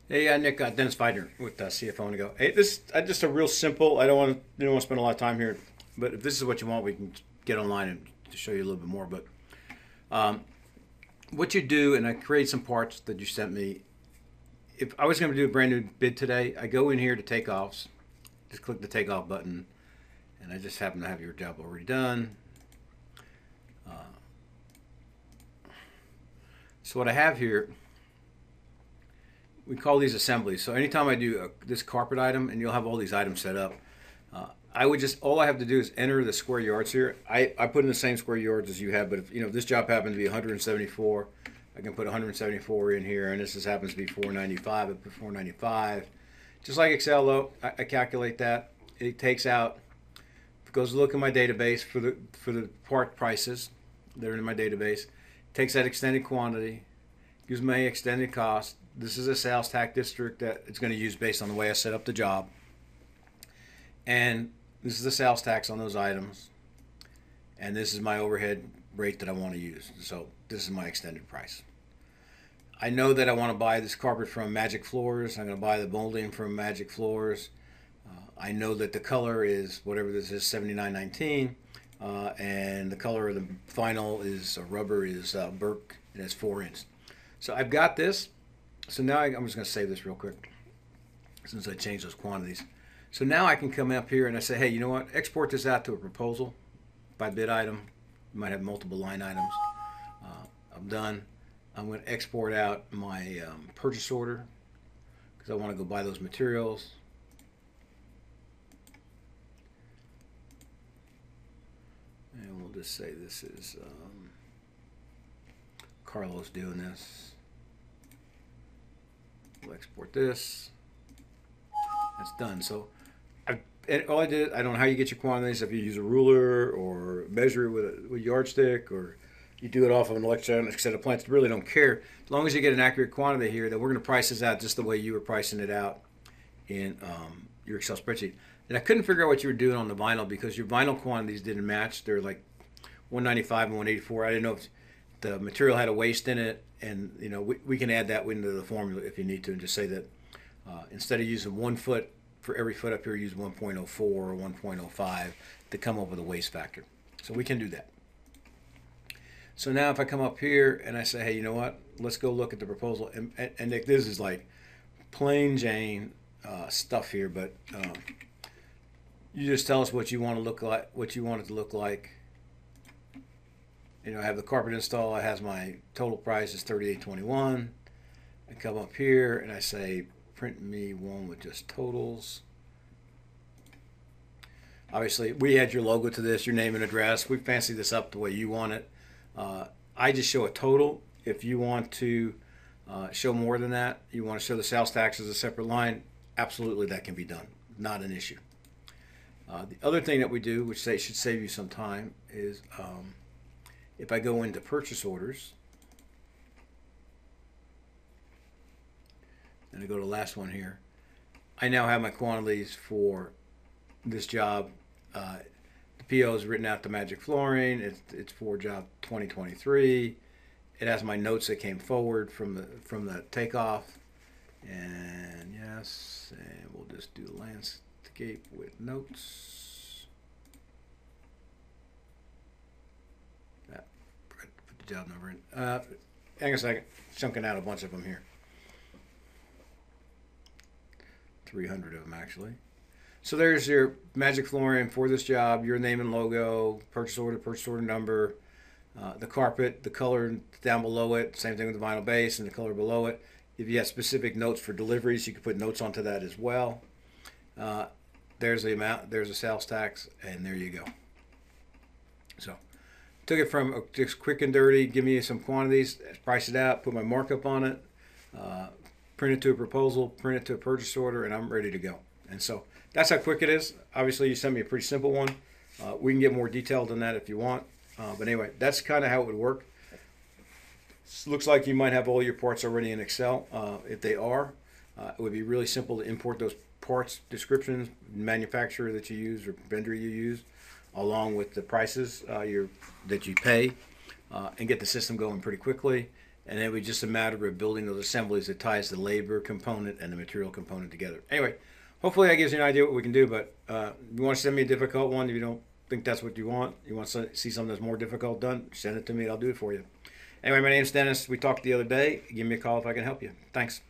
Hey, Nick, Dennis Feidner with CFO and go. Hey, this just a real simple. I don't want to spend a lot of time here, but if this is what you want, we can get online and to show you a little bit more. But what you do, and I create some parts that you sent me. If I was going to do a brand new bid today, I go in here to takeoffs, just click the takeoff button, and I just happen to have your job already done. So what I have here, we call these assemblies. So anytime I do this carpet item, and you'll have all these items set up, I would just, all I have to do is enter the square yards here. I put in the same square yards as you have, but if this job happens to be 174, I can put 174 in here, and this just happens to be 495. I put 495. Just like Excel, though, I calculate that. It takes out, it goes to look in my database for the part prices that are in my database. Takes that extended quantity, gives me extended cost. This is a sales tax district that it's going to use based on the way I set up the job. And this is the sales tax on those items. And this is my overhead rate that I want to use. So this is my extended price. I know that I want to buy this carpet from Magic Floors. I'm going to buy the molding from Magic Floors. I know that the color is whatever this is, 7919. And the color of the vinyl is rubber is Burke, and it's 4 inch. So I've got this. So now I'm just going to save this real quick since I changed those quantities. So now I can come up here and I say, hey, you know what? Export this out to a proposal by bid item. You might have multiple line items. I'm done. I'm going to export out my purchase order because I want to go buy those materials. And we'll just say this is Carlos doing this. We'll export this. That's done. So all I did, I don't know how you get your quantities, if you use a ruler or measure it with a yardstick, or you do it off of an electronic set of plants. Really don't care. As long as you get an accurate quantity here, then we're going to price this out just the way you were pricing it out in your Excel spreadsheet. And I couldn't figure out what you were doing on the vinyl because your vinyl quantities didn't match. They're like 195 and 184. I didn't know if the material had a waste in it, and we can add that into the formula if you need to, and just say that instead of using 1 foot for every foot up here, use 1.04 or 1.05 to come up with a waste factor. So we can do that. So now if I come up here and I say, hey, you know what? Let's go look at the proposal. And Nick, this is like plain Jane stuff here, but you just tell us what you want to look like, what you want it to look like. I have the carpet install. It has my total price is $38.21. I come up here and I say, print me one with just totals. Obviously, we add your logo to this, your name and address. We fancy this up the way you want it. I just show a total. If you want to show more than that, you want to show the sales tax as a separate line, absolutely that can be done. Not an issue. The other thing that we do, which should save you some time, is if I go into purchase orders, and I go to the last one here, I now have my quantities for this job. The PO is written out to Magic Flooring. It's for job 2023. It has my notes that came forward from the takeoff. And yes, and we'll just do landscape with notes. Put the job number in. Hang on a second, chunking out a bunch of them here. 300 of them actually. So there's your Magic Flooring for this job, your name and logo, purchase order number, the carpet, the color down below it, same thing with the vinyl base and the color below it. If you have specific notes for deliveries, you can put notes onto that as well. There's the amount, there's a sales tax, and there you go. So took it from just quick and dirty, give me some quantities, price it out, put my markup on it, print it to a proposal, print it to a purchase order, and I'm ready to go. And so that's how quick it is. Obviously, you sent me a pretty simple one. We can get more detailed than that if you want. But anyway, that's kind of how it would work. Looks like you might have all your parts already in Excel. If they are, it would be really simple to import those parts descriptions, manufacturer that you use or vendor you use, along with the prices that you pay, and get the system going pretty quickly. and it was just a matter of building those assemblies that ties the labor component and the material component together. Anyway, hopefully that gives you an idea what we can do, but if you want to send me a difficult one, if you don't think that's what you want to see something that's more difficult done, send it to me and I'll do it for you. Anyway, my name's Dennis. We talked the other day. Give me a call if I can help you. Thanks.